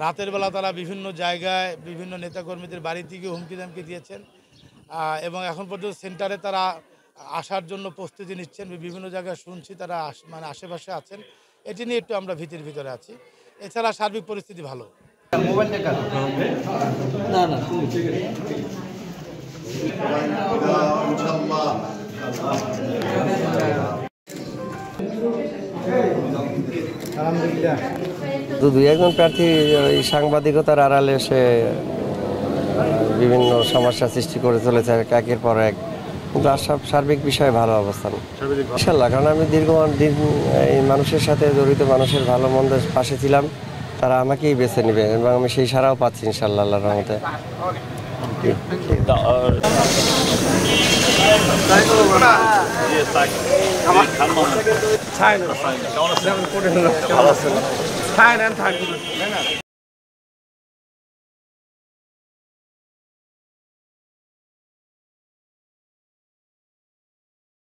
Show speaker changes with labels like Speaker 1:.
Speaker 1: রাতের বেলা তারা বিভিন্ন জায়গায় বিভিন্ন নেতাকর্মীদের বাড়ি থেকে হুমকি ধামকি দিয়েছেন এবং এখন পর্যন্ত সেন্টারে তারা আসার জন্য প্রস্তুতি নিচ্ছেন। বিভিন্ন জায়গায় শুনছি তারা মানে আশেপাশে আছেন। এটি নিয়ে একটু আমরা ভীতির ভিতরে আছি। এছাড়া সার্বিক পরিস্থিতি ভালো।
Speaker 2: দুই একজন প্রার্থী ওই সাংবাদিকতার আড়ালে এসে বিভিন্ন সমস্যা সৃষ্টি করে চলেছে একের পর এক, কিন্তু সার্বিক বিষয়ে ভালো অবস্থান ইনশাল্লাহ। কারণ আমি দিন এই মানুষের সাথে জড়িত, মানুষের ভালো মন্দের পাশে ছিলাম, তারা আমাকেই বেছে নেবে এবং আমি সেই সারাও পাচ্ছি ইনশাল্লাহ আল্লাহর রহমতে।
Speaker 3: Thailand.